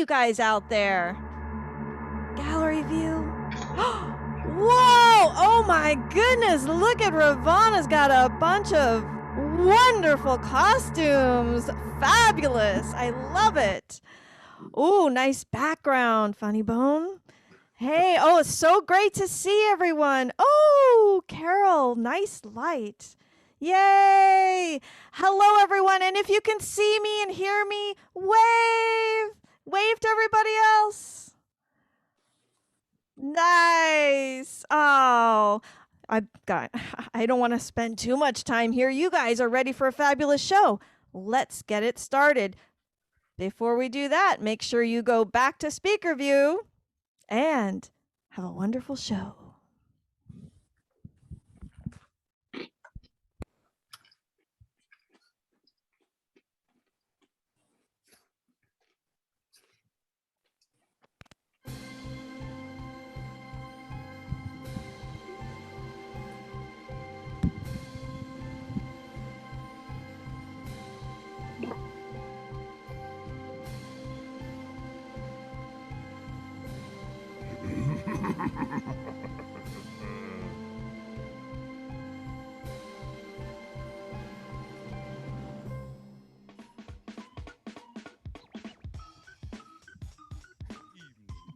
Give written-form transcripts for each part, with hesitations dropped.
you guys out there? Gallery view. Whoa! Oh my goodness! Look at Ravanna's got a bunch of wonderful costumes. Fabulous! I love it. Ooh, nice background, Funny Bone. Hey, oh, it's so great to see everyone. Oh, Carol, nice light. Yay! Hello, everyone. And if you can see me and hear me, wave. Wave to everybody else. Nice. Oh, I don't want to spend too much time here. You guys are ready for a fabulous show. Let's get it started. Before we do that, make sure you go back to speaker view and have a wonderful show.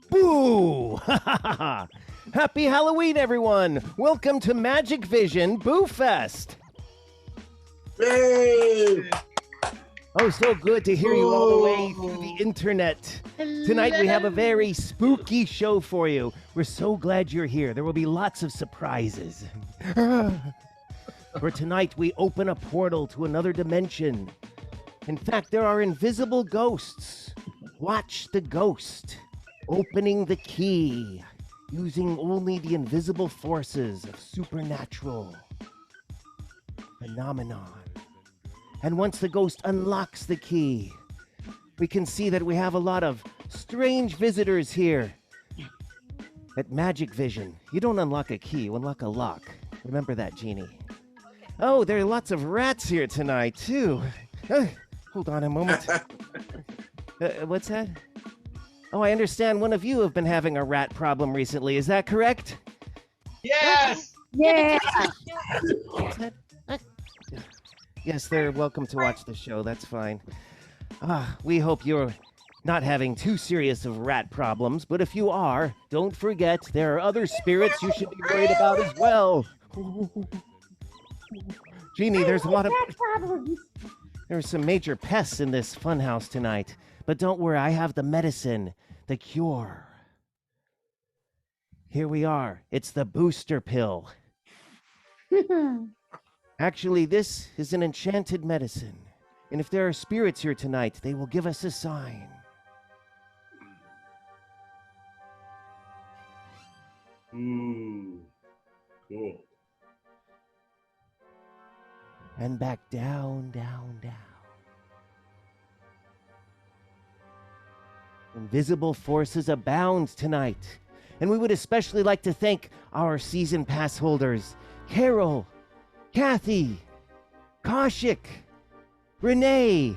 Boo! Happy Halloween, everyone! Welcome to MagicVision Boo Fest! Yay! Oh, so good to hear you all the way through the internet. Tonight we have a very spooky show for you. We're so glad you're here. There will be lots of surprises. For tonight, we open a portal to another dimension. In fact, there are invisible ghosts. Watch the ghost opening the key, using only the invisible forces of supernatural phenomenon. And once the ghost unlocks the key, we can see that we have a lot of strange visitors here at MagicVision. You don't unlock a key, you unlock a lock. Remember that, Genii. Oh, there are lots of rats here tonight, too. Hold on a moment. What's that? Oh, I understand one of you have been having a rat problem recently. Is that correct? Yes! Yeah. Yes, they're welcome to watch the show. That's fine. We hope you're not having too serious of rat problems, but if you are, don't forget there are other spirits you should be worried about as well. Genii, there's a lot of... There's some major pests in this funhouse tonight. But don't worry, I have the medicine, the cure. Here we are. It's the booster pill. Actually, this is an enchanted medicine. And if there are spirits here tonight, they will give us a sign. Cool. And back down, down, down. Invisible forces abound tonight. And we would especially like to thank our season pass holders, Carol, Kathy, Kaushik, Rene,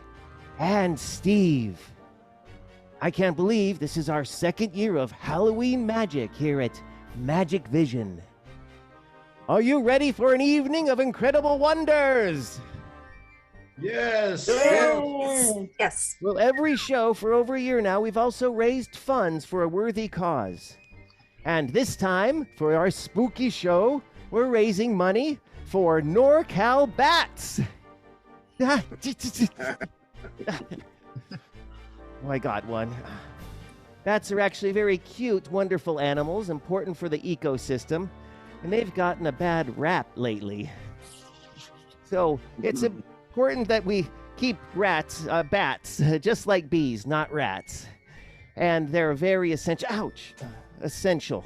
and Steve. I can't believe this is our second year of Halloween magic here at MagicVision. Are you ready for an evening of incredible wonders? Yes! Yes. Well, every show for over a year now, we've also raised funds for a worthy cause. And this time, for our spooky show, we're raising money for NorCal bats. Oh, I got one. Bats are actually very cute, wonderful animals, important for the ecosystem, and they've gotten a bad rap lately. So it's important that we keep bats, just like bees, not rats. And they're very essential. Ouch! Essential.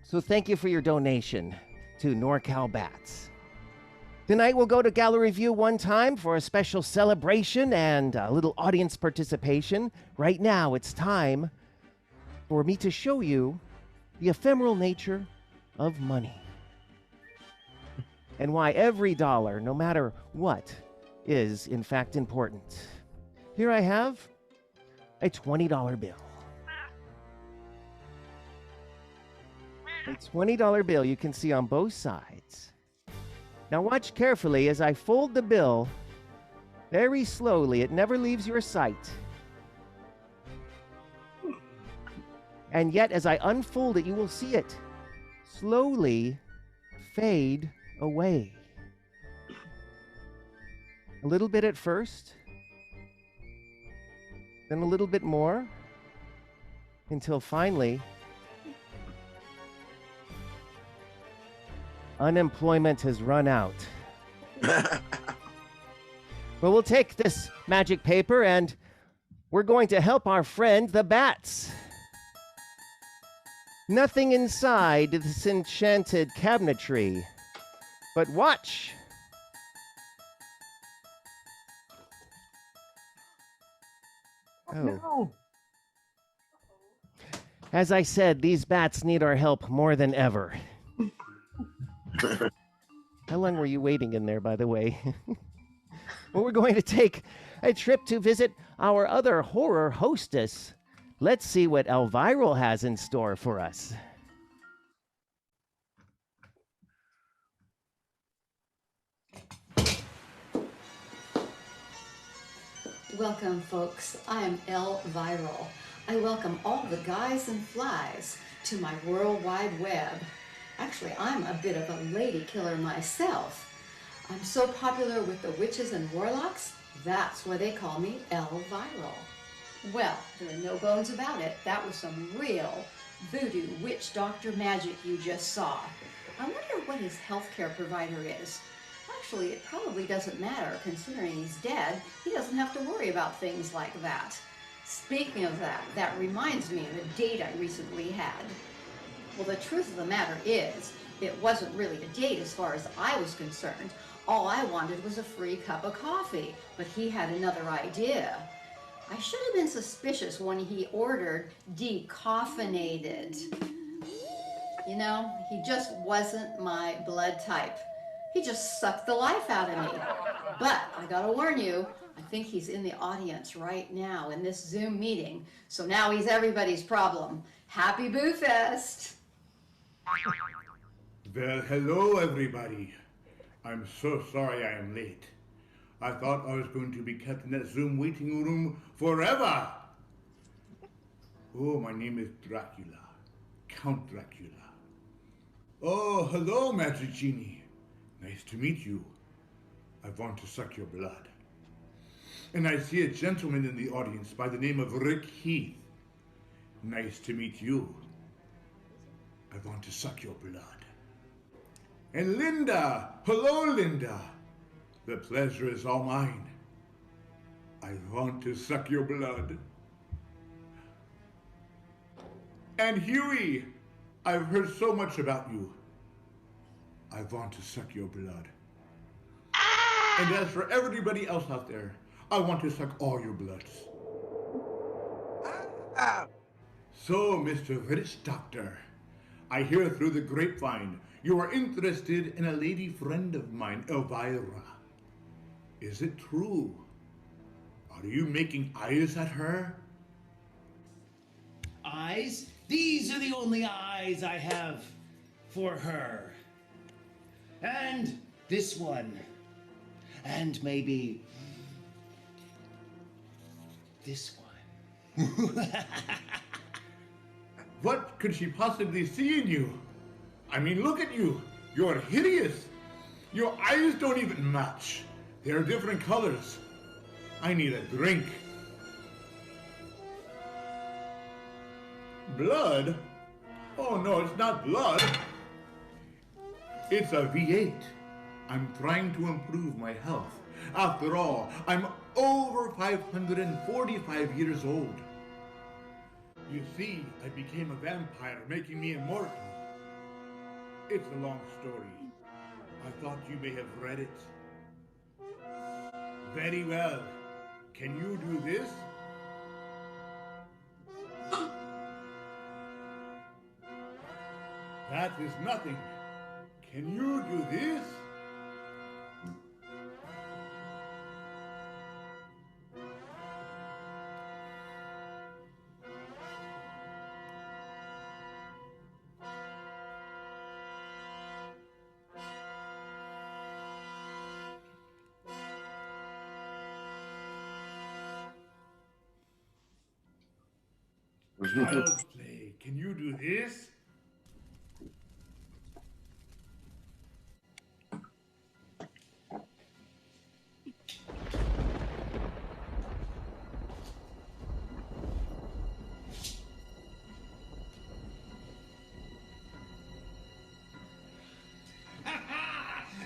So thank you for your donation to NorCal Bats. Tonight we'll go to gallery view one time for a special celebration and a little audience participation. Right now it's time for me to show you the ephemeral nature of money. And why every dollar, no matter what, is in fact important. Here I have a $20 bill. A $20 bill you can see on both sides. Now watch carefully as I fold the bill very slowly. It never leaves your sight. And yet, as I unfold it, you will see it slowly fade away. A little bit at first, then a little bit more, until finally, unemployment has run out. Well, we'll take this magic paper and we're going to help our friend the bats. Nothing inside this enchanted cabinetry, but watch. Oh. No. As I said, these bats need our help more than ever. How long were you waiting in there, by the way? Well, we're going to take a trip to visit our other horror hostess. Let's see what Elviral has in store for us. Welcome, folks. I am Elviral. I welcome all the guys and flies to my World Wide Web. Actually, I'm a bit of a lady killer myself. I'm so popular with the witches and warlocks, that's why they call me Elviral. Well, there are no bones about it. That was some real voodoo witch doctor magic you just saw. I wonder what his healthcare provider is. Actually, it probably doesn't matter. Considering he's dead, he doesn't have to worry about things like that. Speaking of that, that reminds me of a date I recently had. Well, the truth of the matter is, it wasn't really a date as far as I was concerned. All I wanted was a free cup of coffee, but he had another idea. I should have been suspicious when he ordered decaffeinated. You know, he just wasn't my blood type. He just sucked the life out of me. But I gotta warn you, I think he's in the audience right now in this Zoom meeting. So now he's everybody's problem. Happy Boo Fest! Well, hello, everybody. I'm so sorry I am late. I thought I was going to be kept in that Zoom waiting room forever. Oh, my name is Dracula. Count Dracula. Oh, hello, Magic Genie. Nice to meet you. I want to suck your blood. And I see a gentleman in the audience by the name of Rick Heath. Nice to meet you. I want to suck your blood. And Linda! Hello, Linda! The pleasure is all mine. I want to suck your blood. And Huey! I've heard so much about you. I want to suck your blood. And as for everybody else out there, I want to suck all your bloods. So, Mr. British Doctor, I hear through the grapevine you are interested in a lady friend of mine, Elvira. Is it true? Are you making eyes at her? Eyes? These are the only eyes I have for her. And this one. And maybe this one. What could she possibly see in you? I mean, look at you. You're hideous. Your eyes don't even match. They're different colors. I need a drink. Blood? Oh no, it's not blood. It's a V8. I'm trying to improve my health. After all, I'm over 545 years old. You see, I became a vampire, making me immortal. It's a long story. I thought you may have read it. Very well. Can you do this? That is nothing. Can you do this? Child's play. Can you do this?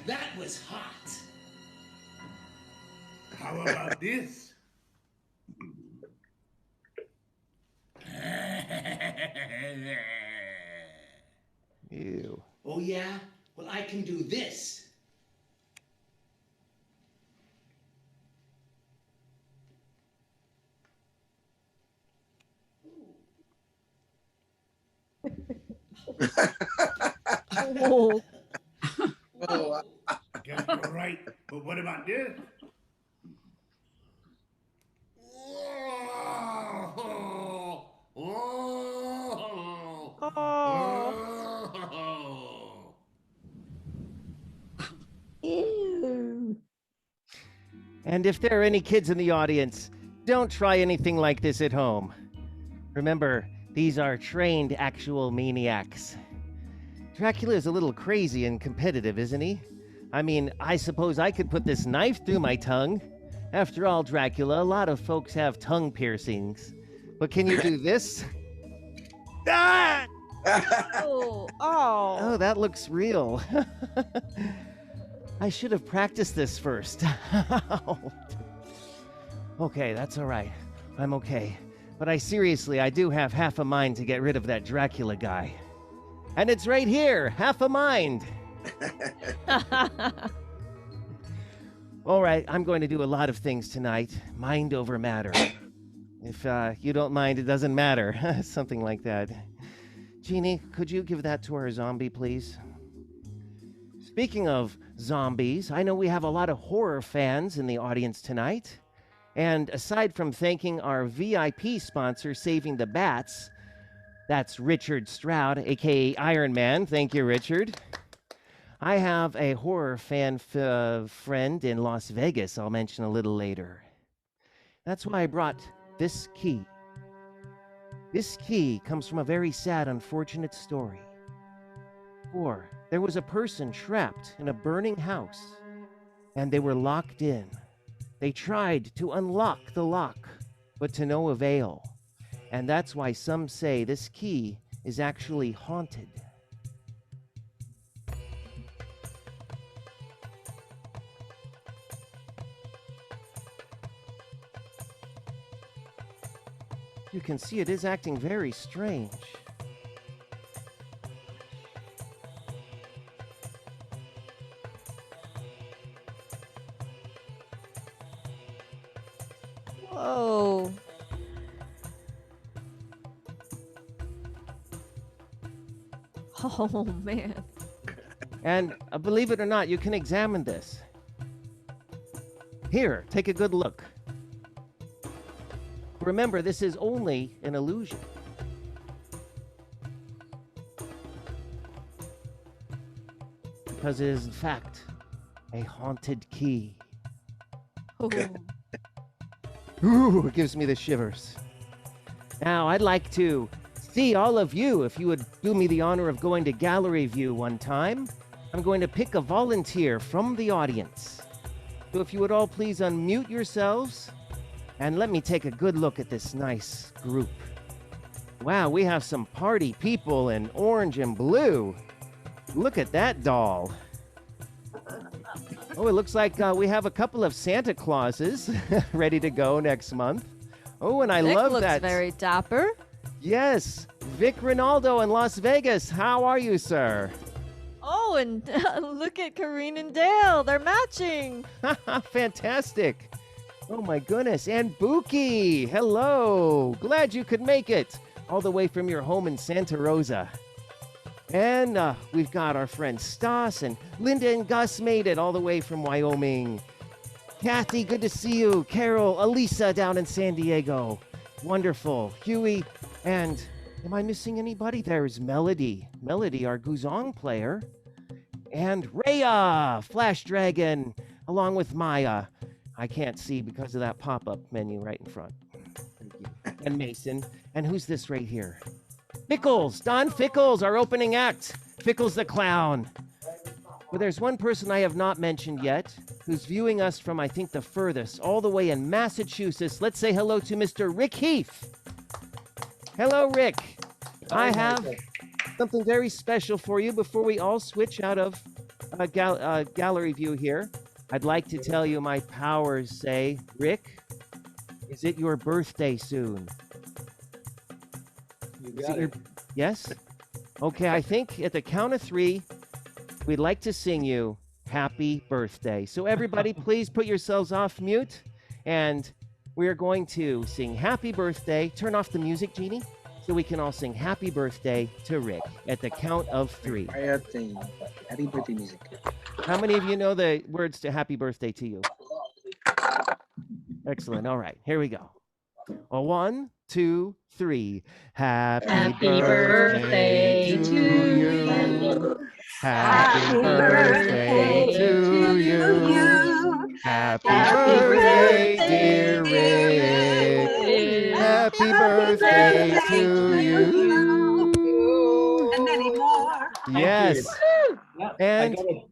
That was hot. How about this? Ew. Oh, yeah? Well, I can do this. Oh, Oh, I guess you're right. But what about this? Whoa! Whoa! oh. Whoa! And if there are any kids in the audience, don't try anything like this at home. Remember, these are trained actual maniacs. Dracula is a little crazy and competitive, isn't he? I mean, I suppose I could put this knife through my tongue. After all, Dracula, a lot of folks have tongue piercings. But can you do this? Ah! Oh, oh. Oh, that looks real. I should have practiced this first. Okay, that's all right. I'm okay. But I do have half a mind to get rid of that Dracula guy. And it's right here, half a mind. All right, I'm going to do a lot of things tonight. Mind over matter. If you don't mind, it doesn't matter. Something like that. Genii, could you give that to our zombie, please? Speaking of zombies, I know we have a lot of horror fans in the audience tonight. And aside from thanking our VIP sponsor, Saving the Bats, that's Richard Stroud, aka Iron Man. Thank you, Richard. I have a horror fan friend in Las Vegas I'll mention a little later. That's why I brought this key. This key comes from a very sad, unfortunate story. For there was a person trapped in a burning house, and they were locked in. They tried to unlock the lock, but to no avail. And that's why some say this key is actually haunted. You can see it is acting very strange. Whoa. Oh, man. And believe it or not, you can examine this. Here, take a good look. Remember, this is only an illusion. Because it is, in fact, a haunted key. Oh. Ooh, it gives me the shivers. Now, I'd like to see all of you, if you would do me the honor of going to gallery view one time. I'm going to pick a volunteer from the audience. So if you would all please unmute yourselves, and let me take a good look at this nice group. Wow, we have some party people in orange and blue. Look at that doll. Oh, it looks like we have a couple of Santa Clauses ready to go next month. Oh, and I Nick love looks that. very dapper. Yes, Vic Ronaldo in Las Vegas. How are you, sir? Oh, and look at Kareen and Dale. They're matching. Fantastic. Oh, my goodness. And Buki, hello. Glad you could make it all the way from your home in Santa Rosa. And we've got our friends Stas and Linda and Gus made it all the way from Wyoming. Kathy, good to see you. Carol, Elisa down in San Diego. Wonderful. Huey, and am I missing anybody? There's Melody. Melody, our Guzong player. And Rhea, Flash Dragon, along with Maya. I can't see because of that pop-up menu right in front. Thank you. and Mason. And who's this right here? Fickles, Don Fickles, our opening act. Fickles the Clown. But there's one person I have not mentioned yet who's viewing us from, I think, the furthest, all the way in Massachusetts. Let's say hello to Mr. Rick Heath. Hello, Rick. I have something very special for you before we all switch out of gallery view here. I'd like to tell you my powers say, Rick, is it your birthday soon? You got it. Yes? Okay, I think at the count of 3, we'd like to sing you happy birthday. So everybody, please put yourselves off mute, and we are going to sing happy birthday. Turn off the music, Genii, so we can all sing happy birthday to Rick at the count of 3. Happy birthday music. How many of you know the words to happy birthday to you? Excellent. All right, here we go. 1, 2, 3. Happy birthday to you. Happy birthday to you. Happy birthday, dear Rick. Happy birthday to you. And many more. Yes. Yeah, And I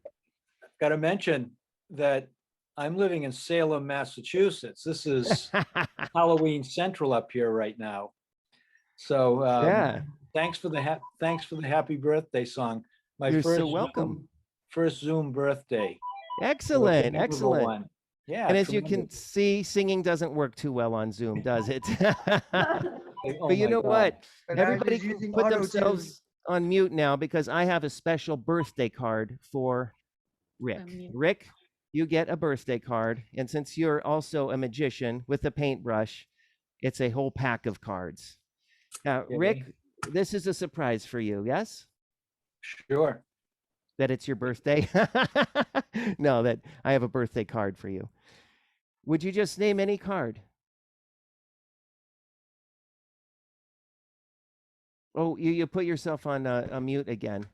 gotta mention that I'm living in Salem, Massachusetts. This is Halloween Central up here right now. So yeah, thanks for the happy birthday song. My you're first so welcome. first Zoom birthday. Excellent, Memorable excellent. one. Yeah. And as you tremendous. can see, singing doesn't work too well on Zoom, does it? Oh But you my know God. what? And I'm Everybody just can using put auto-tune. themselves on mute now because I have a special birthday card for Rick. Unmute. Rick, you get a birthday card. And since you're also a magician with a paintbrush, it's a whole pack of cards. Now, Okay. Rick, this is a surprise for you, yes? Sure. That it's your birthday? No, that I have a birthday card for you. Would you just name any card? Oh, you put yourself on mute again.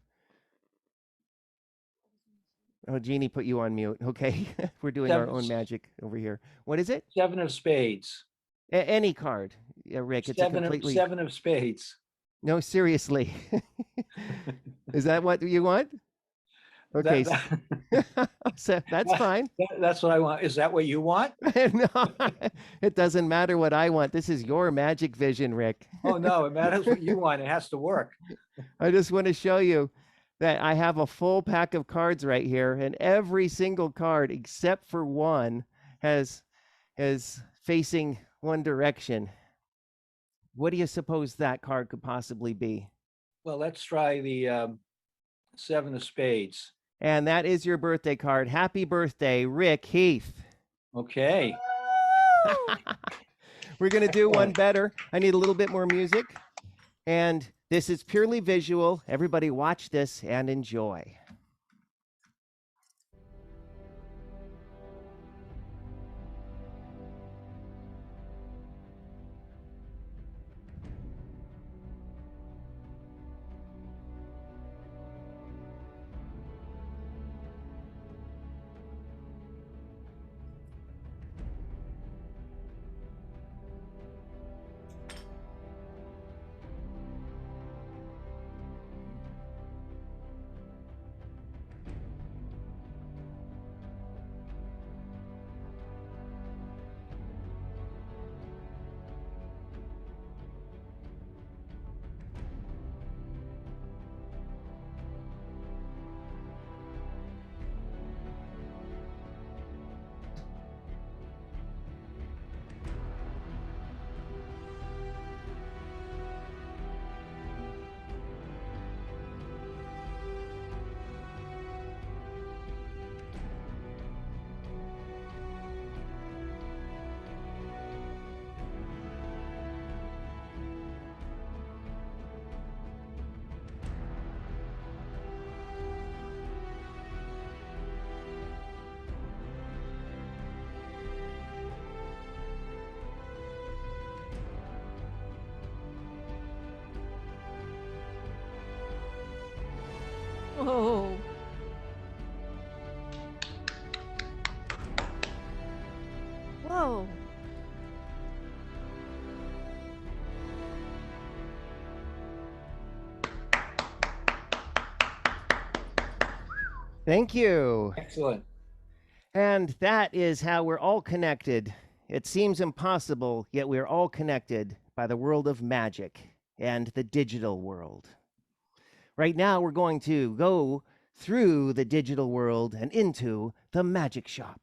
Oh, Genii put you on mute. Okay, we're doing our own magic over here. What is it? 7 of spades. Any card. Yeah, Rick, it's a completely... 7 of spades. No, seriously. Is that what you want? Okay, so that's fine. That's what I want. Is that what you want? No, it doesn't matter what I want. This is your MagicVision, Rick. Oh, no, it matters what you want. It has to work. I just want to show you that I have a full pack of cards right here, and every single card except for one is facing one direction. What do you suppose that card could possibly be? Well, let's try the 7 of spades. And that is your birthday card. Happy birthday, Rick Heath. Okay. We're going to do one better. I need a little bit more music. And this is purely visual. Everybody watch this and enjoy. Whoa. Whoa. Thank you. Excellent. And that is how we're all connected. It seems impossible, yet we're all connected by the world of magic and the digital world. Right now, we're going to go through the digital world and into the magic shop.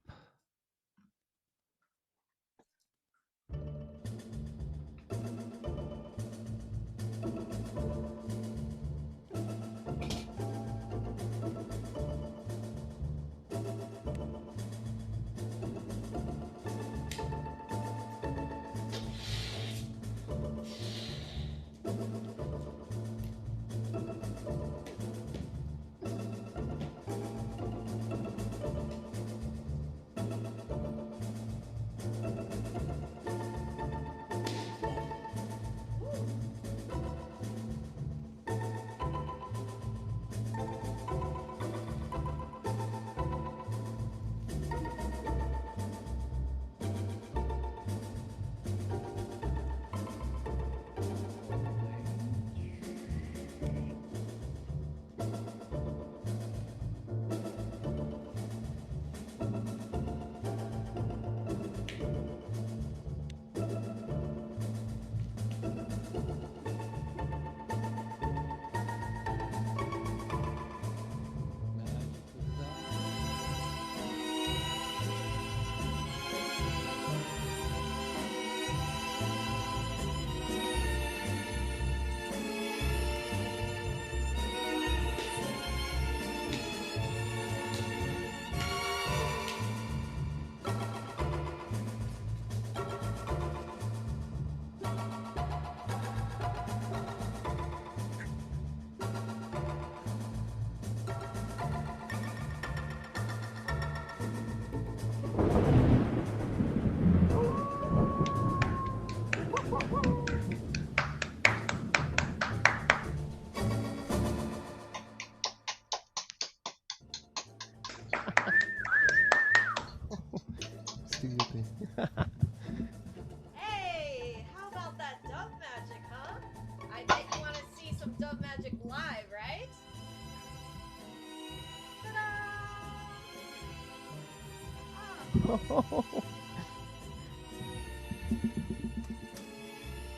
Hey, how about that dove magic, huh? I bet you want to see some dove magic live, right? Ta-da!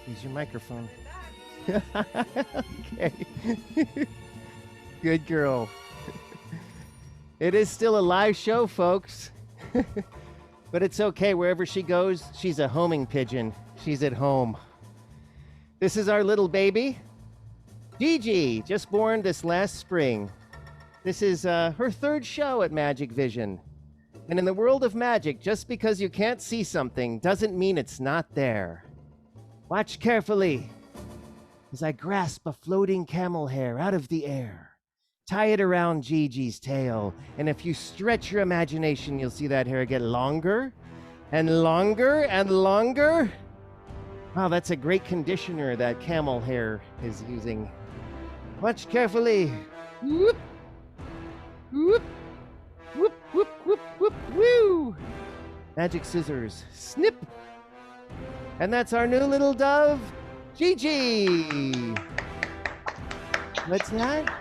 Use your microphone. Coming back. Okay. Good girl. It is still a live show, folks. But it's okay. Wherever she goes, she's a homing pigeon. She's at home. This is our little baby, Gigi, just born this last spring. This is her third show at MagicVision. And in the world of magic, just because you can't see something doesn't mean it's not there. Watch carefully as I grasp a floating camel hair out of the air. Tie it around Gigi's tail, and if you stretch your imagination, you'll see that hair get longer and longer and longer. Wow, that's a great conditioner that camel hair is using. Watch carefully. Whoop, whoop, whoop, whoop, whoop, whoop, woo. Magic scissors, snip. And that's our new little dove, Gigi. What's that?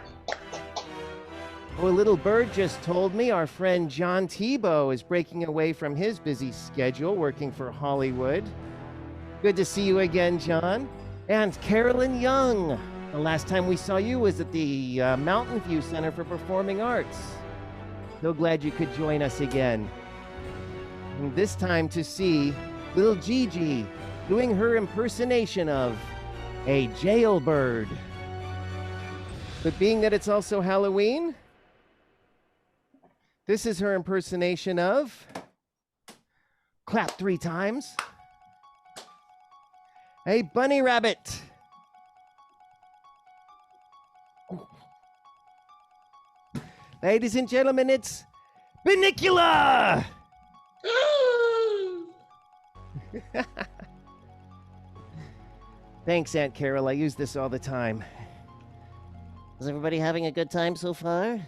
Oh, a little bird just told me our friend John Teboe is breaking away from his busy schedule working for Hollywood. Good to see you again, John. And Carolyn Young. The last time we saw you was at the Mountain View Center for Performing Arts. So glad you could join us again. And this time to see little Gigi doing her impersonation of a jailbird. But being that it's also Halloween, this is her impersonation of, clap 3 times, a bunny rabbit. Ladies and gentlemen, it's Bunnicula! Thanks, Aunt Carol. I use this all the time. Is everybody having a good time so far?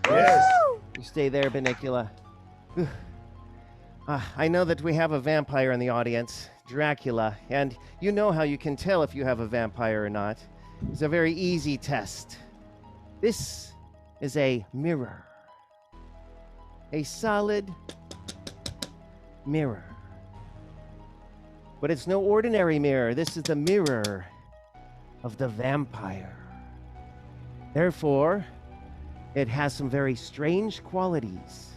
Yes. You stay there, Bunnicula. I know that we have a vampire in the audience, Dracula, and you know how you can tell if you have a vampire or not. It's a very easy test. This is a mirror. A solid mirror. But it's no ordinary mirror. This is the mirror of the vampire. Therefore, it has some very strange qualities.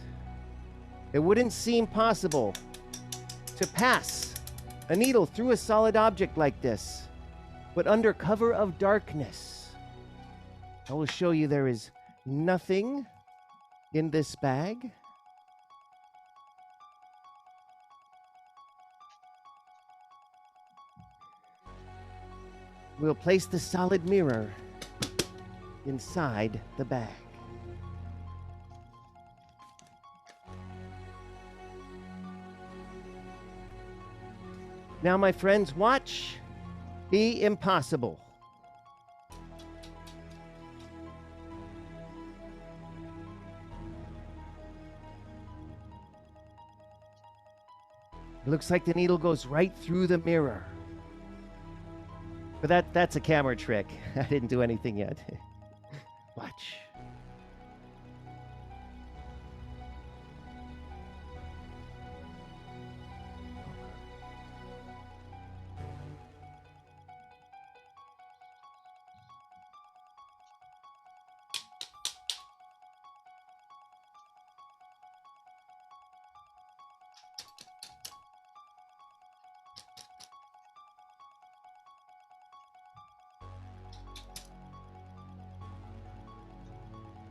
It wouldn't seem possible to pass a needle through a solid object like this, but under cover of darkness. I will show you there is nothing in this bag. We'll place the solid mirror inside the bag. Now, my friends, watch the impossible. It looks like the needle goes right through the mirror. But that's a camera trick. I didn't do anything yet. Watch.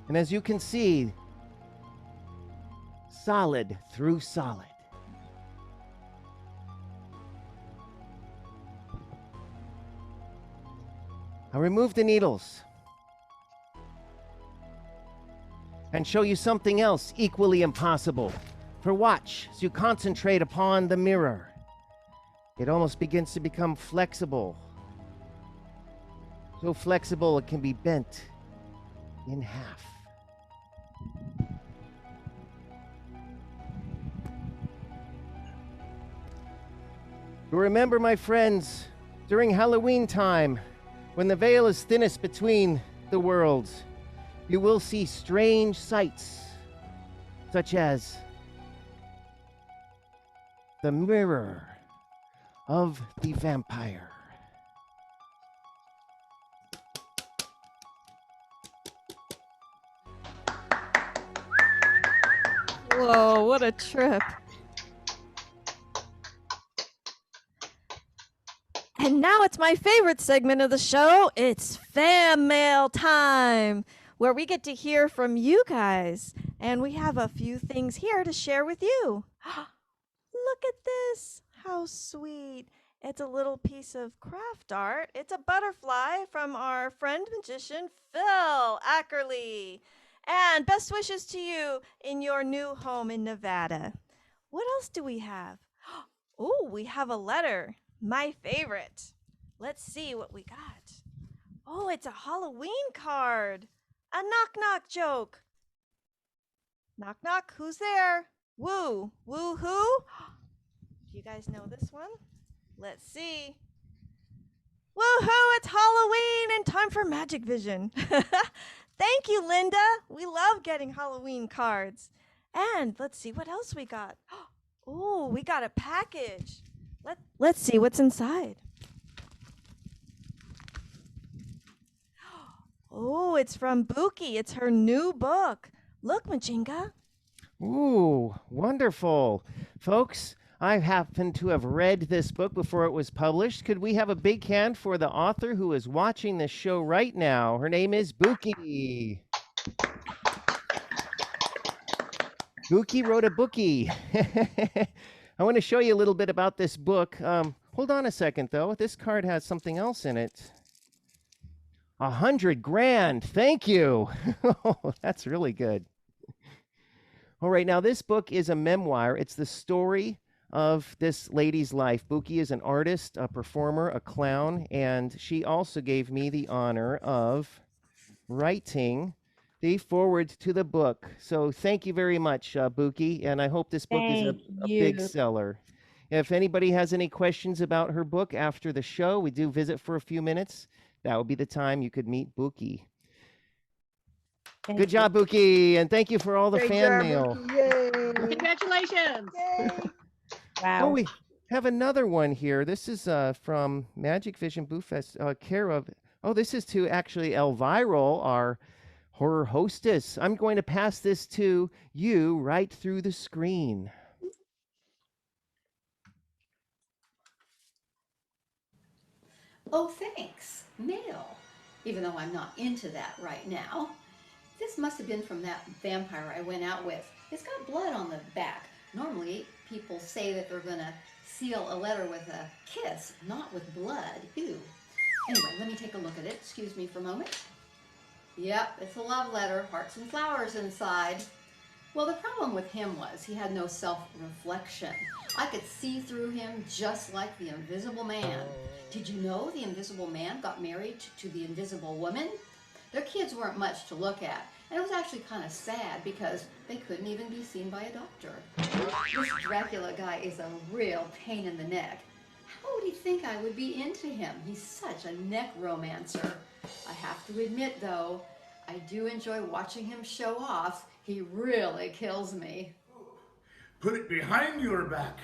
And as you can see, solid through solid. I'll remove the needles and show you something else equally impossible. For watch, as you concentrate upon the mirror, it almost begins to become flexible. So flexible it can be bent in half. Remember, my friends, during Halloween time, when the veil is thinnest between the worlds, you will see strange sights, such as the mirror of the vampire. Whoa, what a trip. And now it's my favorite segment of the show. It's fan mail time, where we get to hear from you guys. And we have a few things here to share with you. Look at this. How sweet. It's a little piece of craft art. It's a butterfly from our friend magician, Phil Ackerley. And best wishes to you in your new home in Nevada. What else do we have? Oh, we have a letter. My favorite. Let's see what we got. Oh, it's a Halloween card. A knock-knock joke. Knock-knock, who's there? Woo. Woo who? Do you guys know this one? Let's see. Woohoo, it's Halloween and time for MagicVision. Thank you, Linda. We love getting Halloween cards. And let's see what else we got. Oh, we got a package. Let's see what's inside. Oh, it's from Buki. It's her new book. Look, Majinga. Ooh, wonderful. Folks, I happen to have read this book before it was published. Could we have a big hand for the author who is watching this show right now? Her name is Buki. Buki wrote a bookie. I want to show you a little bit about this book. Hold on a second, though. This card has something else in it. 100 grand. Thank you. That's really good. All right, now this book is a memoir. It's the story of this lady's life. Buki is an artist, a performer, a clown, and she also gave me the honor of writing the foreword to the book. So thank you very much, Buki, and I hope this book is a big seller. If anybody has any questions about her book after the show, we do visit for a few minutes. That would be the time you could meet Buki. Good job, Buki, and thank you for all the Great fan job, mail. Buki. Yay. Congratulations. Yay. Oh, Wow. we have another one here. This is from MagicVision Boo Fest, care of. Oh, this is to actually Elvira, our horror hostess. I'm going to pass this to you right through the screen. Oh, thanks. Mail. Even though I'm not into that right now. This must have been from that vampire I went out with. It's got blood on the back. Normally, people say that they're gonna seal a letter with a kiss, not with blood. Ew. Anyway, let me take a look at it. Excuse me for a moment. Yep, it's a love letter, hearts and flowers inside. Well, the problem with him was he had no self-reflection. I could see through him just like the Invisible Man. Did you know the Invisible Man got married to the Invisible Woman? Their kids weren't much to look at, and it was actually kind of sad because they couldn't even be seen by a doctor. This Dracula guy is a real pain in the neck. How would he think I would be into him? He's such a necromancer. I have to admit, though, I do enjoy watching him show off. He really kills me. Put it behind your back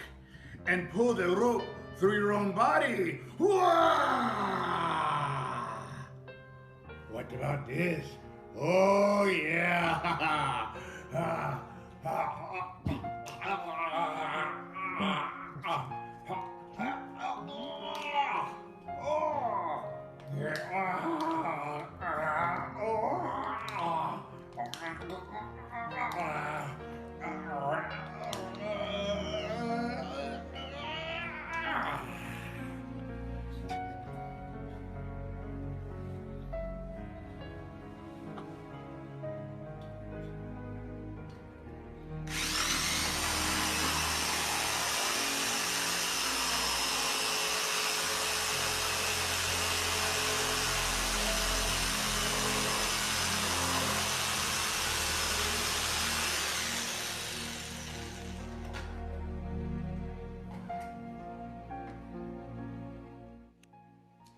and pull the rope through your own body. Wah! What about this? Oh, yeah.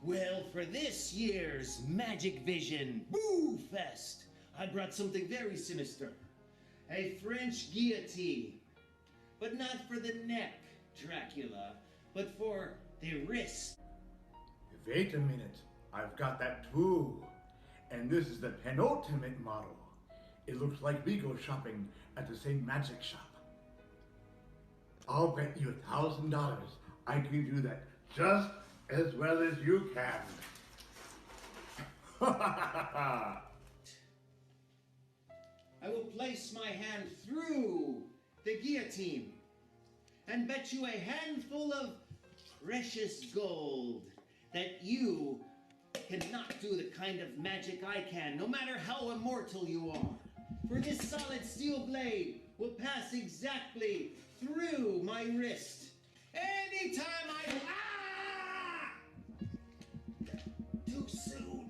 Well, for this year's MagicVision Boo Fest, I brought something very sinister. A French guillotine. But not for the neck, Dracula, but for the wrist. Wait a minute. I've got that too. And this is the penultimate model. It looks like we go shopping at the same magic shop. I'll bet you $1,000 I can do that just as well as you can. I will place my hand through the guillotine and bet you a handful of precious gold that you cannot do the kind of magic I can, no matter how immortal you are. For this solid steel blade will pass exactly through my wrist. Anytime I... Ah! Too soon.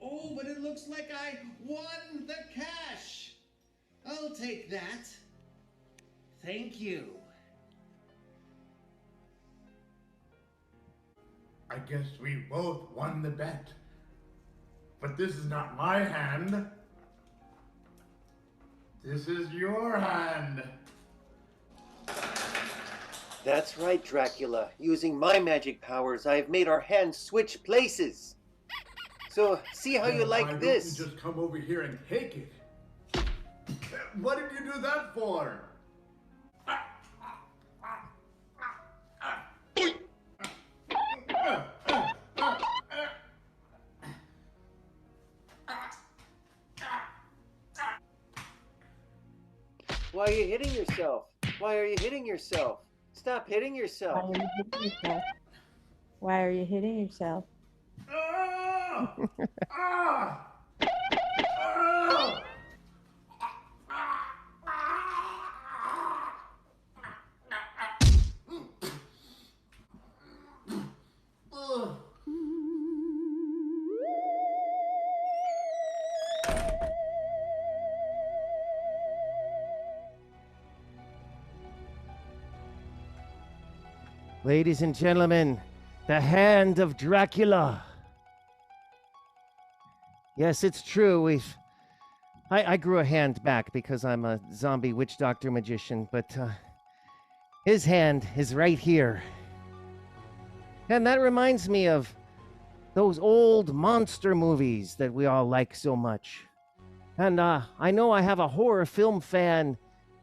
Oh, but it looks like I won the cash. I'll take that. Thank you. I guess we both won the bet. But this is not my hand. This is your hand. That's right, Dracula. Using my magic powers, I have made our hands switch places. So, see how you Then like why this? Don't you just come over here and take it? What did you do that for? Why are you hitting yourself? Why are you hitting yourself? Stop hitting yourself. Why are you hitting yourself? Why are you hitting yourself? Ah! Ah! Ah! Ladies and gentlemen, the hand of Dracula. Yes, it's true. I grew a hand back because I'm a zombie witch doctor magician, but his hand is right here. And that reminds me of those old monster movies that we all like so much. And I know I have a horror film fan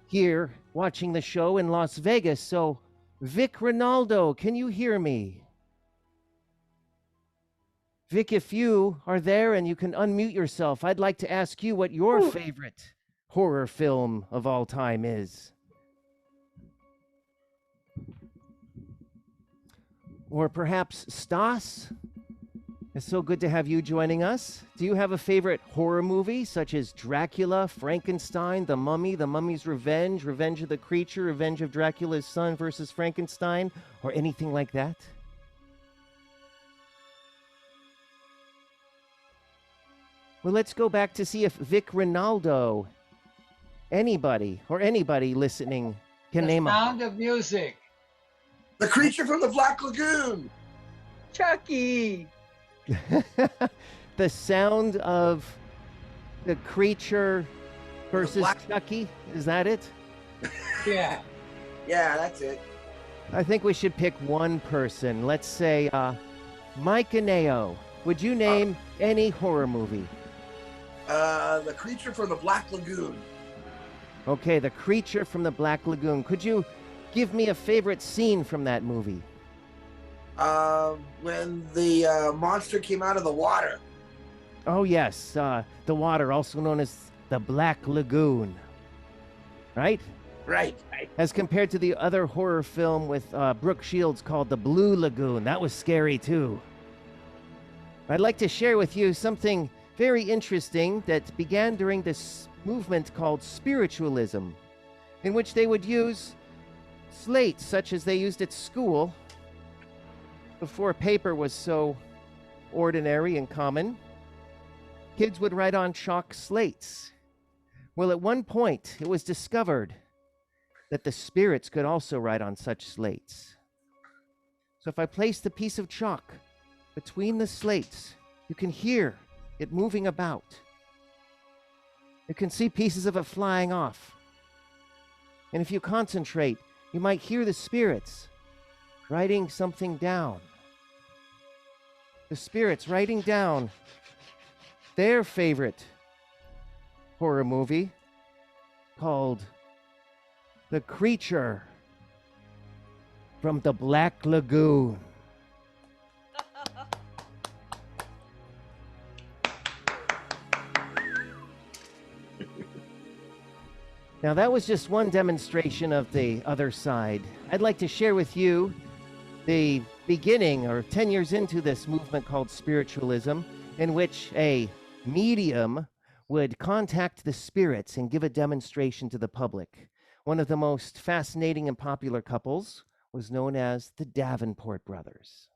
here watching the show in Las Vegas, so Vic Ronaldo, can you hear me? Vic, if you are there and you can unmute yourself, I'd like to ask you what your favorite horror film of all time is. Or perhaps Stas? It's so good to have you joining us. Do you have a favorite horror movie, such as Dracula, Frankenstein, The Mummy, The Mummy's Revenge, Revenge of the Creature, Revenge of Dracula's Son versus Frankenstein, or anything like that? Well, let's go back to see if Vic Ronaldo, anybody listening, can name a... Sound of Music. The Creature from the Black Lagoon. Chucky. The Sound of the Creature versus Chucky, is that it? Yeah. Yeah, that's it. I think we should pick one person. Let's say Mike Aneo. Would you name any horror movie? The Creature from the Black Lagoon. Okay, The Creature from the Black Lagoon. Could you give me a favorite scene from that movie? When the monster came out of the water. Oh, yes. The water, also known as the Black Lagoon. Right? Right. As compared to the other horror film with Brooke Shields called The Blue Lagoon. That was scary, too. I'd like to share with you something very interesting that began during this movement called spiritualism, in which they would use slates such as they used at school before paper was so ordinary and common. Kids would write on chalk slates. Well, at one point, it was discovered that the spirits could also write on such slates. So if I place the piece of chalk between the slates, you can hear it moving about. You can see pieces of it flying off. And if you concentrate, you might hear the spirits writing something down. The spirits writing down their favorite horror movie called The Creature from the Black Lagoon. Now, that was just one demonstration of the other side. I'd like to share with you the beginning, or 10 years into this movement called spiritualism, in which a medium would contact the spirits and give a demonstration to the public. One of the most fascinating and popular couples was known as the Davenport brothers.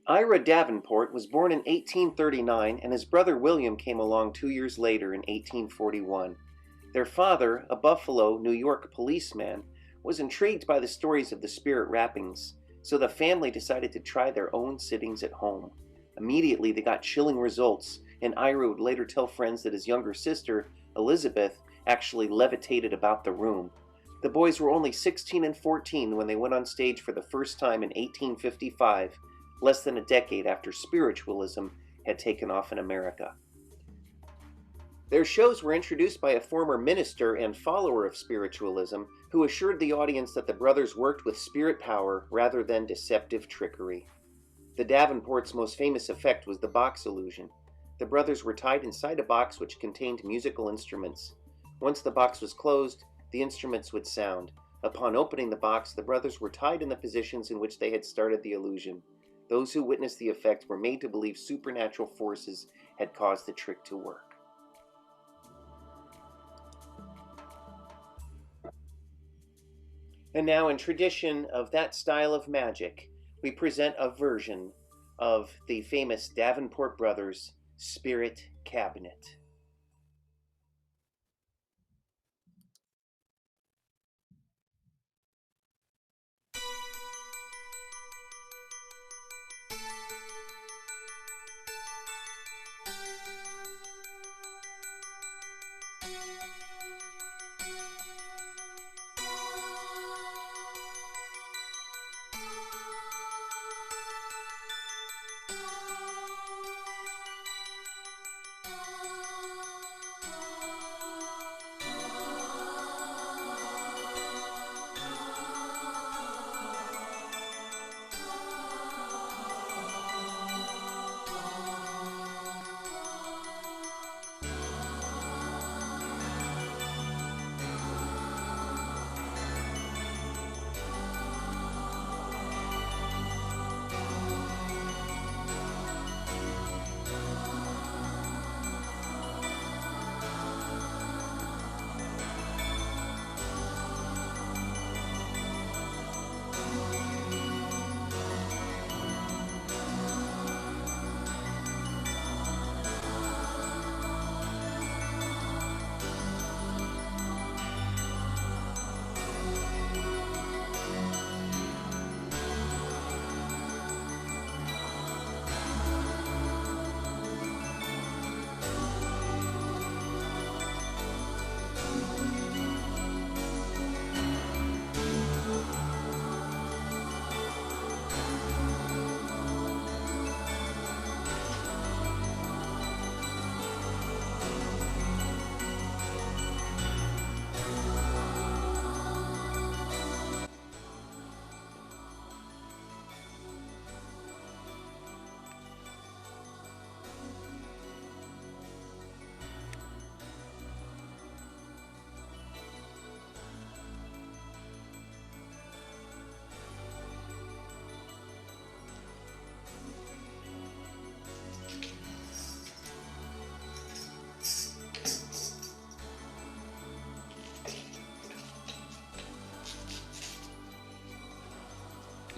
Ira Davenport was born in 1839, and his brother William came along 2 years later in 1841. Their father, a Buffalo, New York policeman, was intrigued by the stories of the spirit rappings, so the family decided to try their own sittings at home. Immediately, they got chilling results, and Ira would later tell friends that his younger sister, Elizabeth, actually levitated about the room. The boys were only 16 and 14 when they went on stage for the first time in 1855, less than a decade after spiritualism had taken off in America. Their shows were introduced by a former minister and follower of spiritualism who assured the audience that the brothers worked with spirit power rather than deceptive trickery. The Davenports' most famous effect was the box illusion. The brothers were tied inside a box which contained musical instruments. Once the box was closed, the instruments would sound. Upon opening the box, the brothers were tied in the positions in which they had started the illusion. Those who witnessed the effect were made to believe supernatural forces had caused the trick to work. And now, in tradition of that style of magic, we present a version of the famous Davenport Brothers Spirit Cabinet.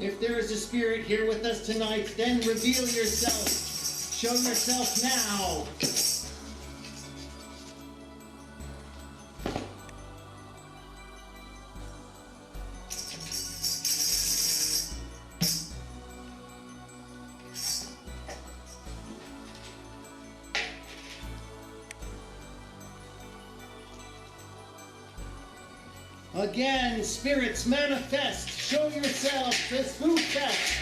If there is a spirit here with us tonight, then reveal yourself. Show yourself now. Again, spirits manifest. Show yourselves. This Boo Fest.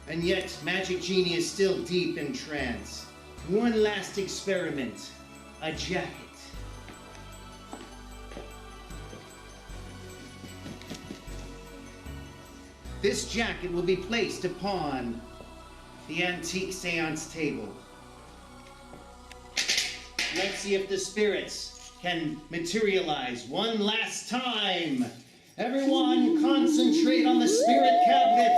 And yet, Magic Genii is still deep in trance. One last experiment. A jacket. This jacket will be placed upon the antique seance table. Let's see if the spirits can materialize one last time. Everyone concentrate on the spirit cabinet.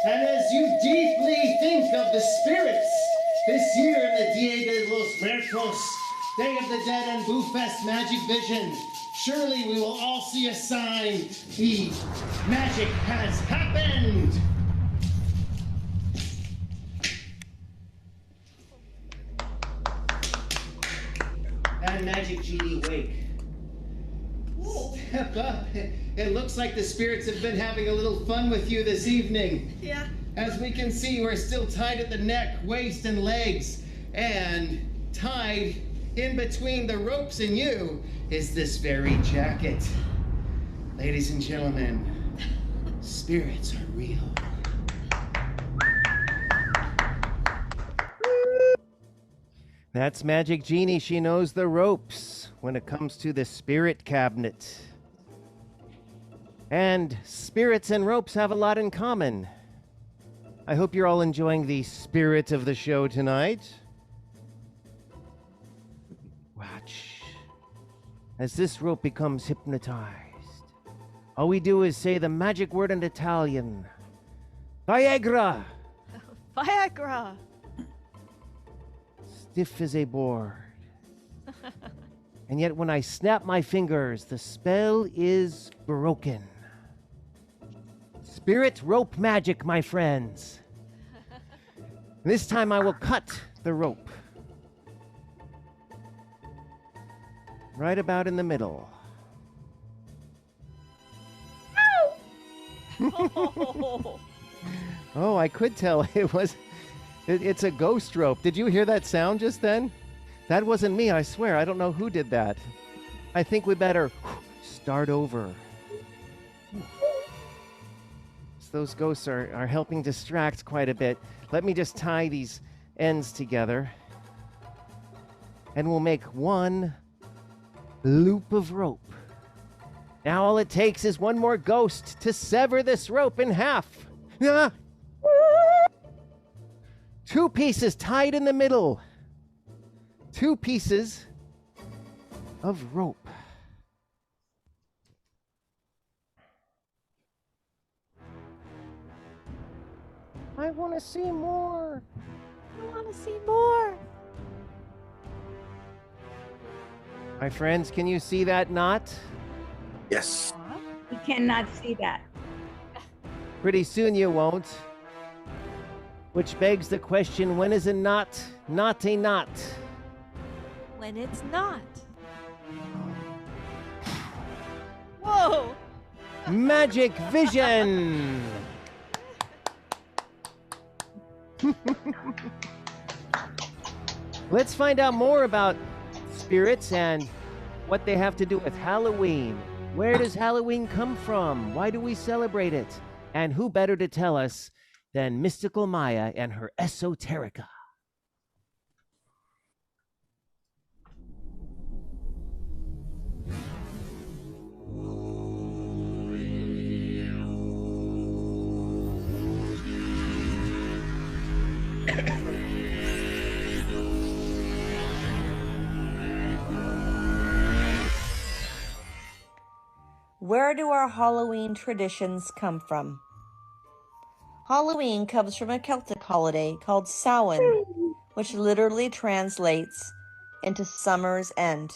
And as you deeply think of the spirits this year in the Dia de los Muertos, Day of the Dead and Boo Fest MagicVision, surely we will all see a sign. The magic has happened. And Magic Genii, wake. Step up. It looks like the spirits have been having a little fun with you this evening. Yeah. As we can see, you are still tied at the neck, waist, and legs. And tied in between the ropes and you is this very jacket. Ladies and gentlemen, spirits are real. That's Magic Genii. She knows the ropes when it comes to the spirit cabinet. And spirits and ropes have a lot in common. I hope you're all enjoying the spirit of the show tonight. Watch as this rope becomes hypnotized. All we do is say the magic word in Italian. Viagra! Viagra. Stiff as a board. And yet when I snap my fingers, the spell is broken. Spirit rope magic, my friends. This time I will cut the rope. Right about in the middle. Oh, I could tell it's a ghost rope. Did you hear that sound just then? That wasn't me, I swear. I don't know who did that. I think we better start over. Those ghosts are helping distract quite a bit. Let me just tie these ends together. And we'll make one loop of rope. Now all it takes is one more ghost to sever this rope in half. Ah! 2 pieces tied in the middle. 2 pieces of rope. I want to see more. I want to see more. My friends, can you see that knot? Yes. We cannot see that. Pretty soon you won't. Which begs the question, when is a knot not a knot? When it's not. Whoa! Magic Vision! Let's find out more about spirits and what they have to do with Halloween. Where does Halloween come from? Why do we celebrate it? And who better to tell us than Mystical Maya and her esoterica? Where do our Halloween traditions come from? Halloween comes from a Celtic holiday called Samhain, which literally translates into summer's end.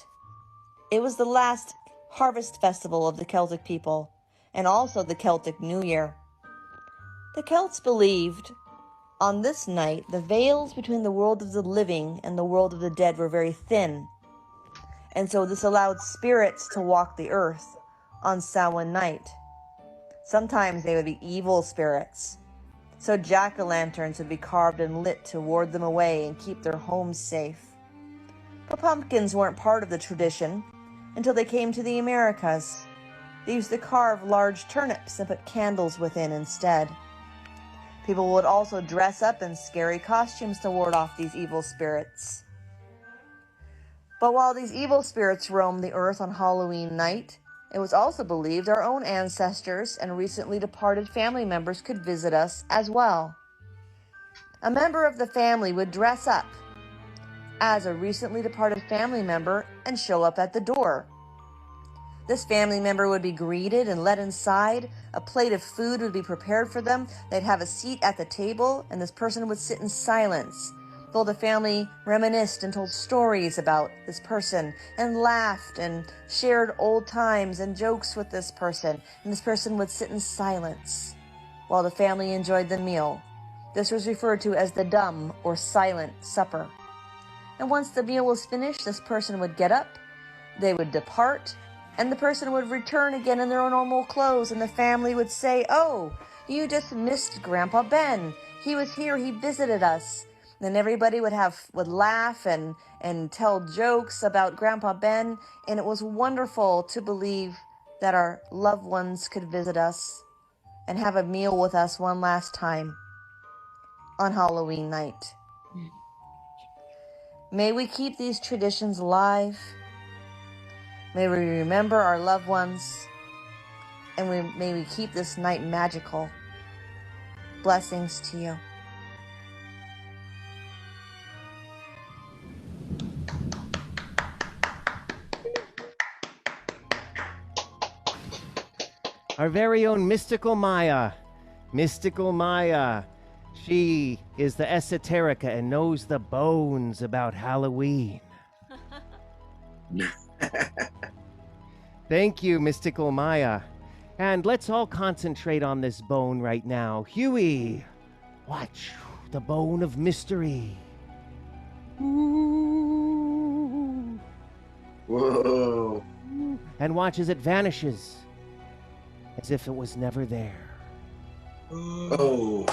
It was the last harvest festival of the Celtic people, and also the Celtic New Year. The Celts believed on this night the veils between the world of the living and the world of the dead were very thin, and so this allowed spirits to walk the earth on Samhain night. Sometimes they would be evil spirits, so jack-o'-lanterns would be carved and lit to ward them away and keep their homes safe. But pumpkins weren't part of the tradition until they came to the Americas. They used to carve large turnips and put candles within instead. People would also dress up in scary costumes to ward off these evil spirits. But while these evil spirits roamed the earth on Halloween night, it was also believed our own ancestors and recently departed family members could visit us as well. A member of the family would dress up as a recently departed family member and show up at the door. This family member would be greeted and led inside. A plate of food would be prepared for them. They'd have a seat at the table, and this person would sit in silence while the family reminisced and told stories about this person and laughed and shared old times and jokes with this person. And this person would sit in silence while the family enjoyed the meal. This was referred to as the dumb or silent supper. And once the meal was finished, this person would get up, they would depart, and the person would return again in their normal clothes, and the family would say, "Oh, you just missed Grandpa Ben. He was here, he visited us." Then everybody would laugh and tell jokes about Grandpa Ben, and it was wonderful to believe that our loved ones could visit us and have a meal with us one last time on Halloween night. May we keep these traditions alive. May we remember our loved ones. and may we keep this night magical. Blessings to you. Our very own Mystical Maya. Mystical Maya. She is the esoterica and knows the bones about Halloween. Thank you, Mystical Maya. And let's all concentrate on this bone right now. Huey, watch the bone of mystery. Ooh. Whoa. And watch as it vanishes, as if it was never there. Oh.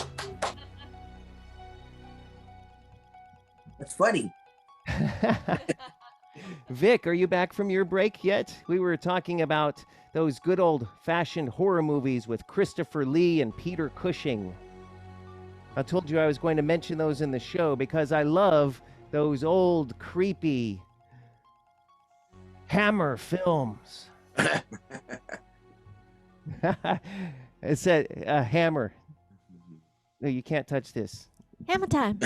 That's funny. Vic, are you back from your break yet? We were talking about those good old-fashioned horror movies with Christopher Lee and Peter Cushing. I told you I was going to mention those in the show because I love those old, creepy Hammer films. It said Hammer. No, you can't touch this. Hammer time.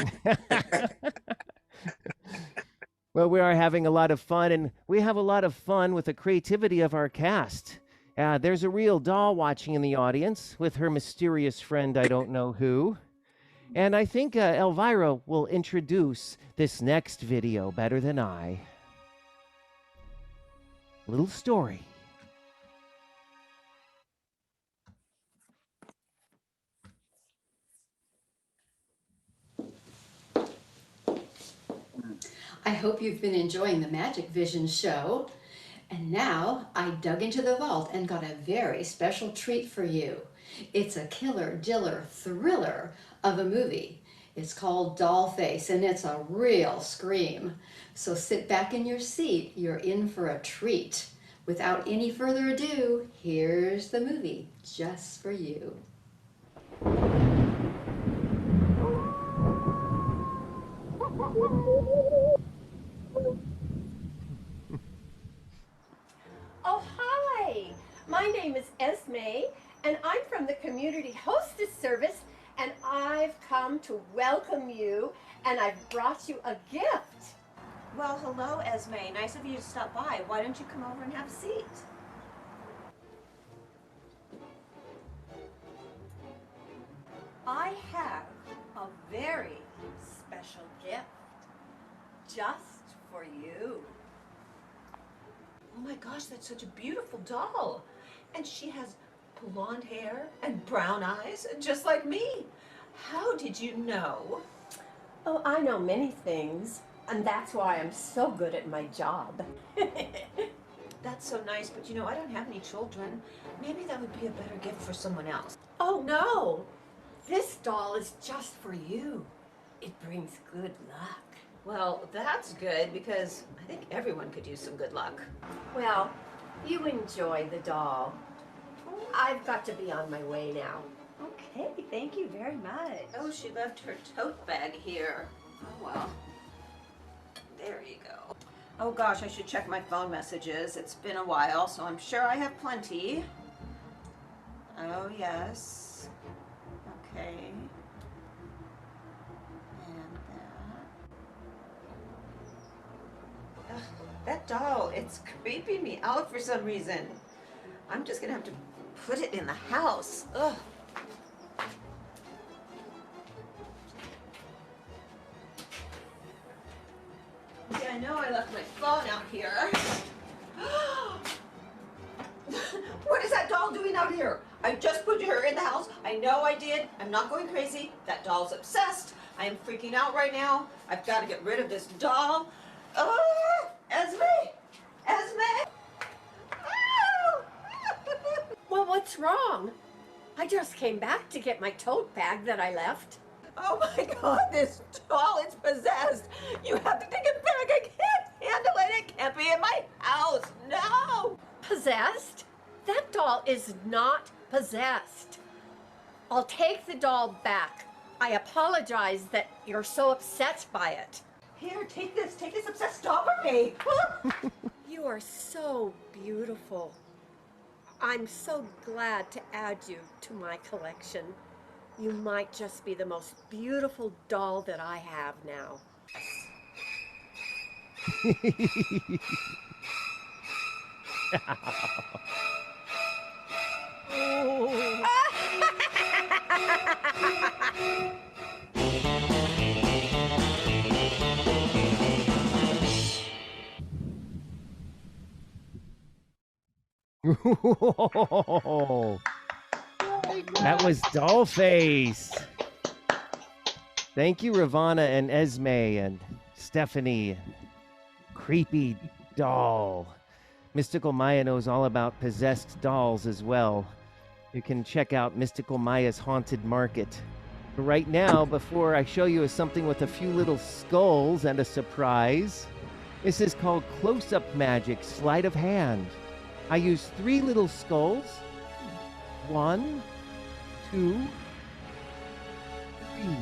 Well, we are having a lot of fun, and we have a lot of fun with the creativity of our cast. There's a real doll watching in the audience with her mysterious friend, I don't know who. And I think Elvira will introduce this next video better than I. Little story. I hope you've been enjoying the MagicVision show. And now I dug into the vault and got a very special treat for you. It's a killer diller thriller of a movie. It's called Dollface, and it's a real scream. So sit back in your seat, you're in for a treat. Without any further ado, here's the movie just for you. Oh, hi! My name is Esme, and I'm from the Community Hostess Service, and I've come to welcome you, and I've brought you a gift. Well, hello, Esme. Nice of you to stop by. Why don't you come over and have a seat? I have a very special gift just for you. Oh my gosh, that's such a beautiful doll. And she has blonde hair and brown eyes, just like me. How did you know? Oh, I know many things, and that's why I'm so good at my job. That's so nice, but you know, I don't have any children. Maybe that would be a better gift for someone else. Oh, no! This doll is just for you. It brings good luck. Well, that's good, because I think everyone could use some good luck. Well, you enjoy the doll. I've got to be on my way now. Okay, thank you very much. Oh, she left her tote bag here. Oh, well. There you go. Oh, gosh, I should check my phone messages. It's been a while, so I'm sure I have plenty. Oh, yes. Okay. And that. Ugh, that doll, it's creeping me out for some reason. I'm just gonna have to put it in the house. Ugh. Yeah, I know I left my phone out here. What is that doll doing out here? I just put her in the house. I know I did. I'm not going crazy. That doll's obsessed. I am freaking out right now. I've got to get rid of this doll. Oh, Esme! Esme! Oh! Well, what's wrong? I just came back to get my tote bag that I left. Oh my God, this doll is possessed. You have to take it back. I can't handle it. It can't be in my house. No! Possessed? That doll is not possessed. I'll take the doll back. I apologize that you're so upset by it. Here, take this obsessed doll from me. You are so beautiful. I'm so glad to add you to my collection. You might just be the most beautiful doll that I have now. That was Dollface. Thank you, Ravanna and Esme and Stephanie. Creepy doll. Mystical Maya knows all about possessed dolls as well. You can check out Mystical Maya's Haunted Market. But right now, before I show you something with a few little skulls and a surprise, this is called Close-Up Magic Sleight of Hand. I use 3 little skulls. 1, 2, 3.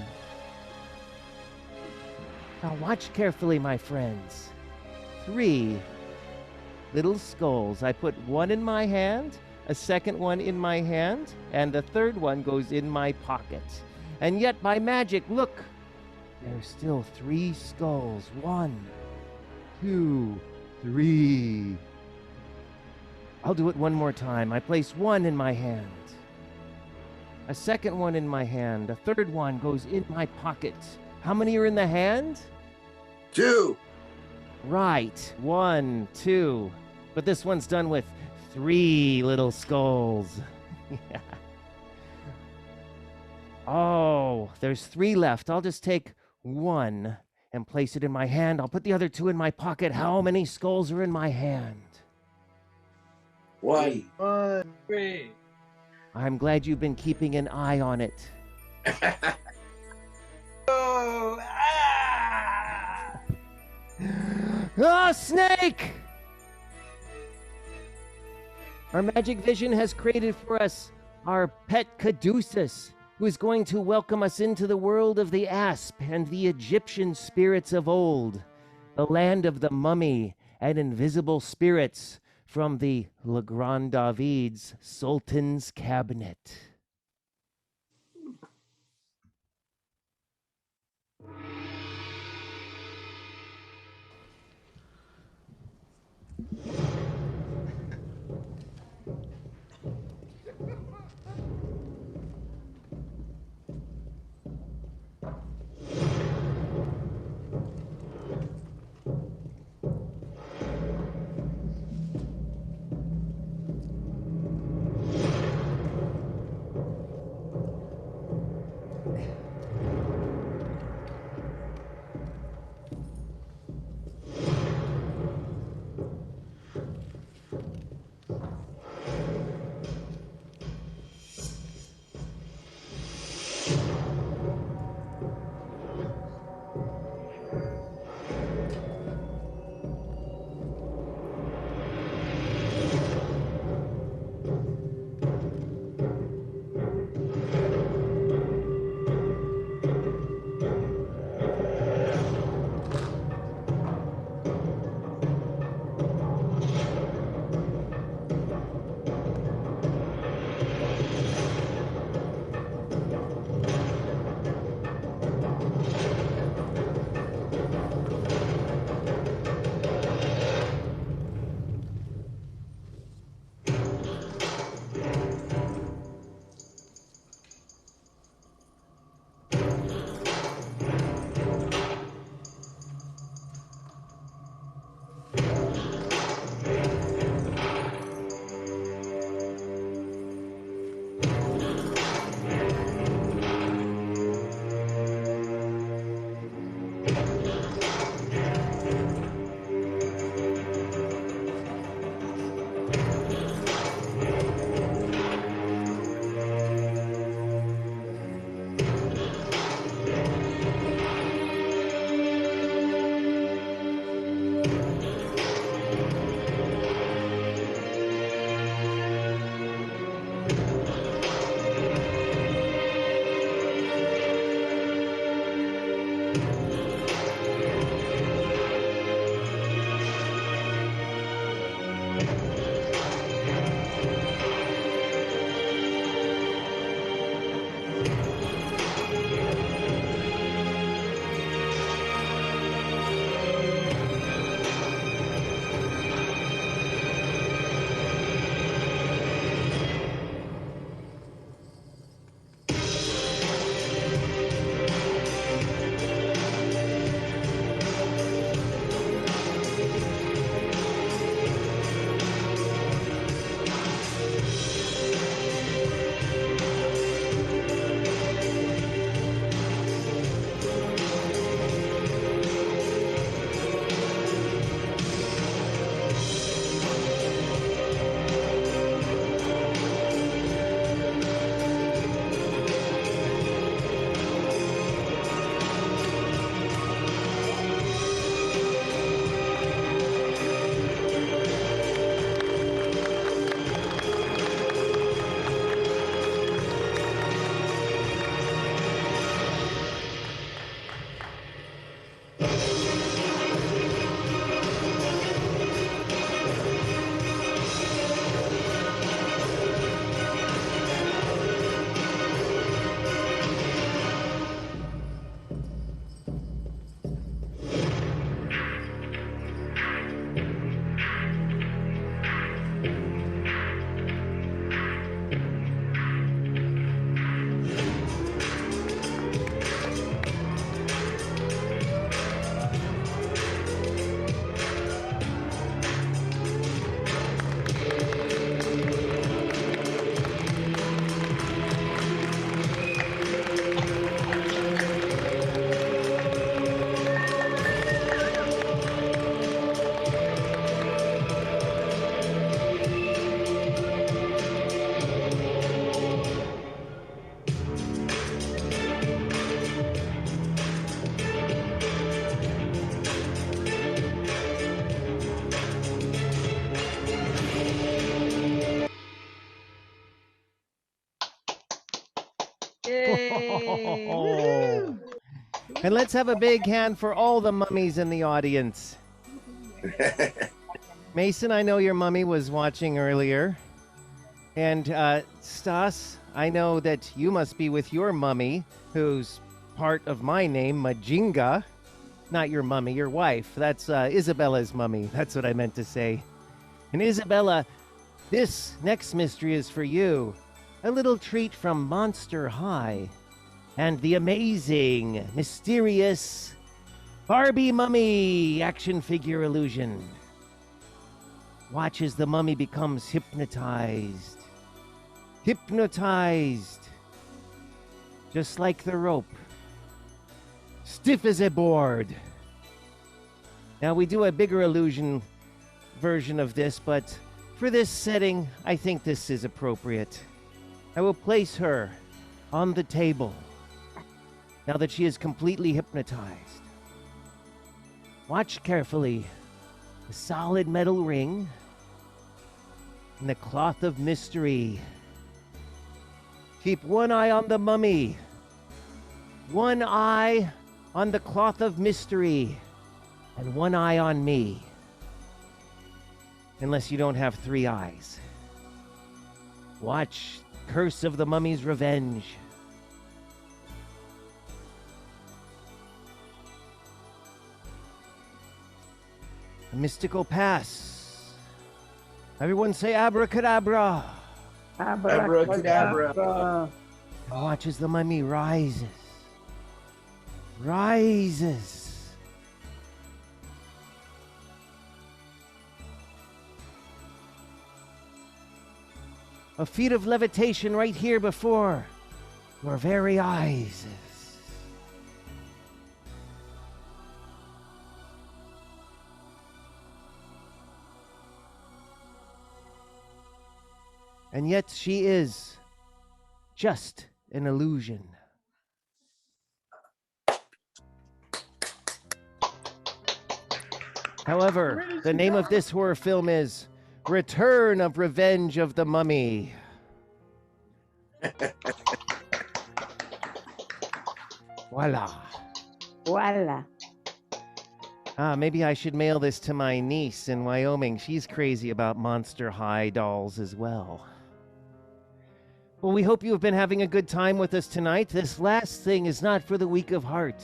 Now watch carefully, my friends. 3 little skulls. I put one in my hand, a second one in my hand, and the third one goes in my pocket. And yet by magic, look, there's still 3 skulls. 1, 2, 3. I'll do it one more time. I place one in my hand, a second one in my hand, a third one goes in my pocket. How many are in the hand? 2. Right, 1, 2. But this one's done with 3 little skulls. Yeah. Oh, there's 3 left. I'll just take 1 and place it in my hand. I'll put the other 2 in my pocket. How many skulls are in my hand? 1. 3. I'm glad you've been keeping an eye on it. Oh, Oh, snake! Our MagicVision has created for us our pet Caduceus, who is going to welcome us into the world of the asp and the Egyptian spirits of old, the land of the mummy and invisible spirits from the Le Grand David's Sultan's Cabinet. Oh. And let's have a big hand for all the mummies in the audience. Mason, I know your mummy was watching earlier. And Stas, I know that you must be with your mummy, who's part of my name, Majinga. Not your mummy, your wife. That's Isabella's mummy. That's what I meant to say. And Isabella, this next mystery is for you. A little treat from Monster High. And the amazing, mysterious Barbie Mummy action figure illusion. Watch as the mummy becomes hypnotized. Hypnotized. Just like the rope. Stiff as a board. Now we do a bigger illusion version of this, but for this setting, I think this is appropriate. I will place her on the table now that she is completely hypnotized. Watch carefully. The solid metal ring and the cloth of mystery. Keep one eye on the mummy. One eye on the cloth of mystery. And one eye on me. Unless you don't have 3 eyes. Watch Curse of the Mummy's Revenge. A mystical pass. Everyone say abracadabra. Abracadabra. And watch as the mummy rises. Rises. A feat of levitation right here before your very eyes. And yet she is just an illusion. However, the name of this horror film is Return of Revenge of the Mummy. Voila. Voila. Maybe I should mail this to my niece in Wyoming. She's crazy about Monster High dolls as well. Well, we hope you have been having a good time with us tonight. This last thing is not for the weak of heart.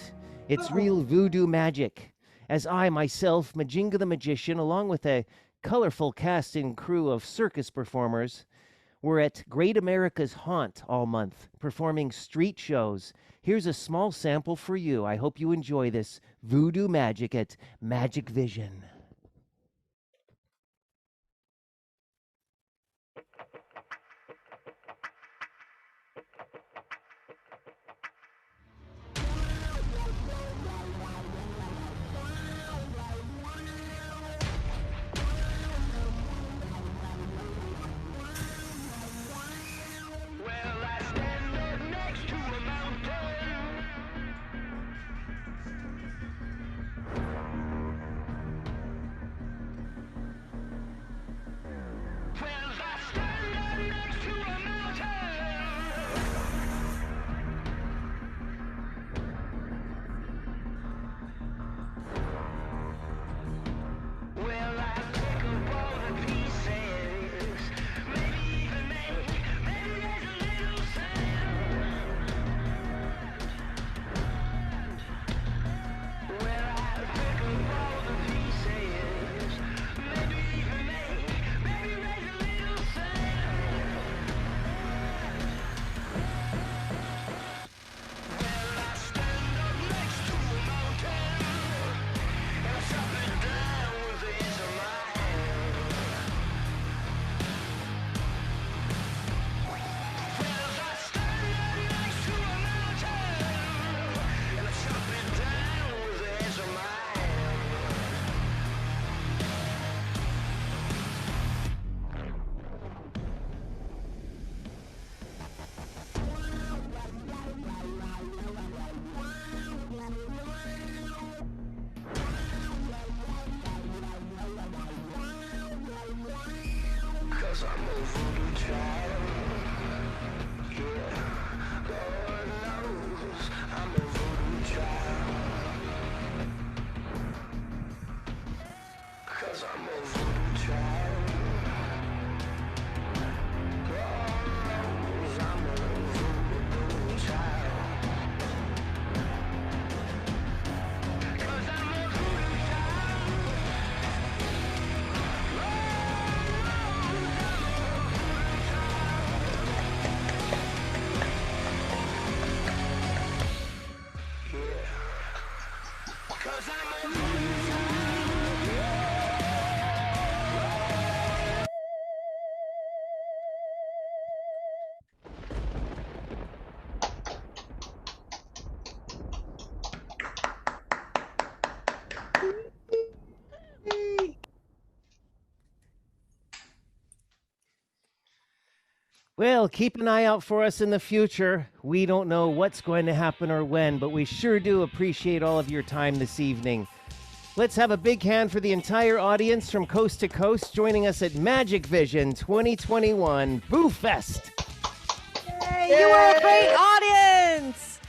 It's real voodoo magic. As I, myself, Majinga the Magician, along with a colorful cast and crew of circus performers, were at Great America's Haunt all month, performing street shows. Here's a small sample for you. I hope you enjoy this voodoo magic at MagicVision. Well, keep an eye out for us in the future. We don't know what's going to happen or when, but we sure do appreciate all of your time this evening. Let's have a big hand for the entire audience from coast to coast joining us at MagicVision 2021 Boo Fest. Yay, you were a great audience.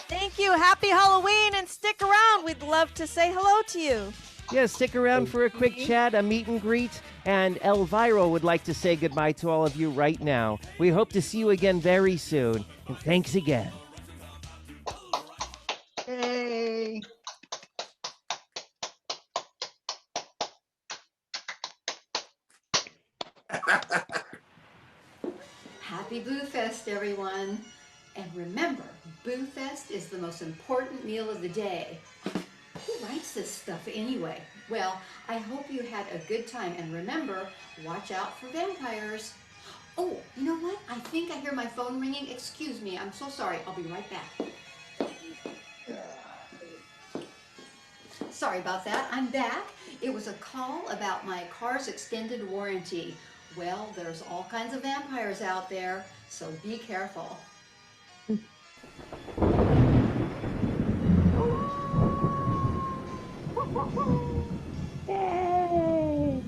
Thank you. Happy Halloween, and stick around. We'd love to say hello to you. Yeah, stick around for a quick chat, a meet and greet, and Elvira would like to say goodbye to all of you right now. We hope to see you again very soon, and thanks again. Yay. Happy Boo Fest, everyone. And remember, Boo Fest is the most important meal of the day. Who writes this stuff anyway? Well, I hope you had a good time. And remember, watch out for vampires. Oh, you know what? I think I hear my phone ringing. Excuse me. I'm so sorry. I'll be right back. Sorry about that. I'm back. It was a call about my car's extended warranty. Well, there's all kinds of vampires out there, so be careful. Yay!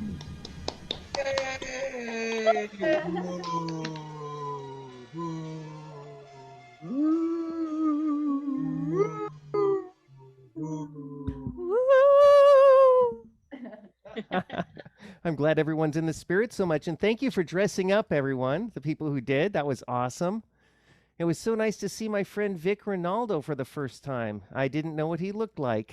I'm glad everyone's in the spirit so much, and thank you for dressing up, everyone, the people who did. That was awesome. It was so nice to see my friend Vic Ronaldo for the first time. I didn't know what he looked like.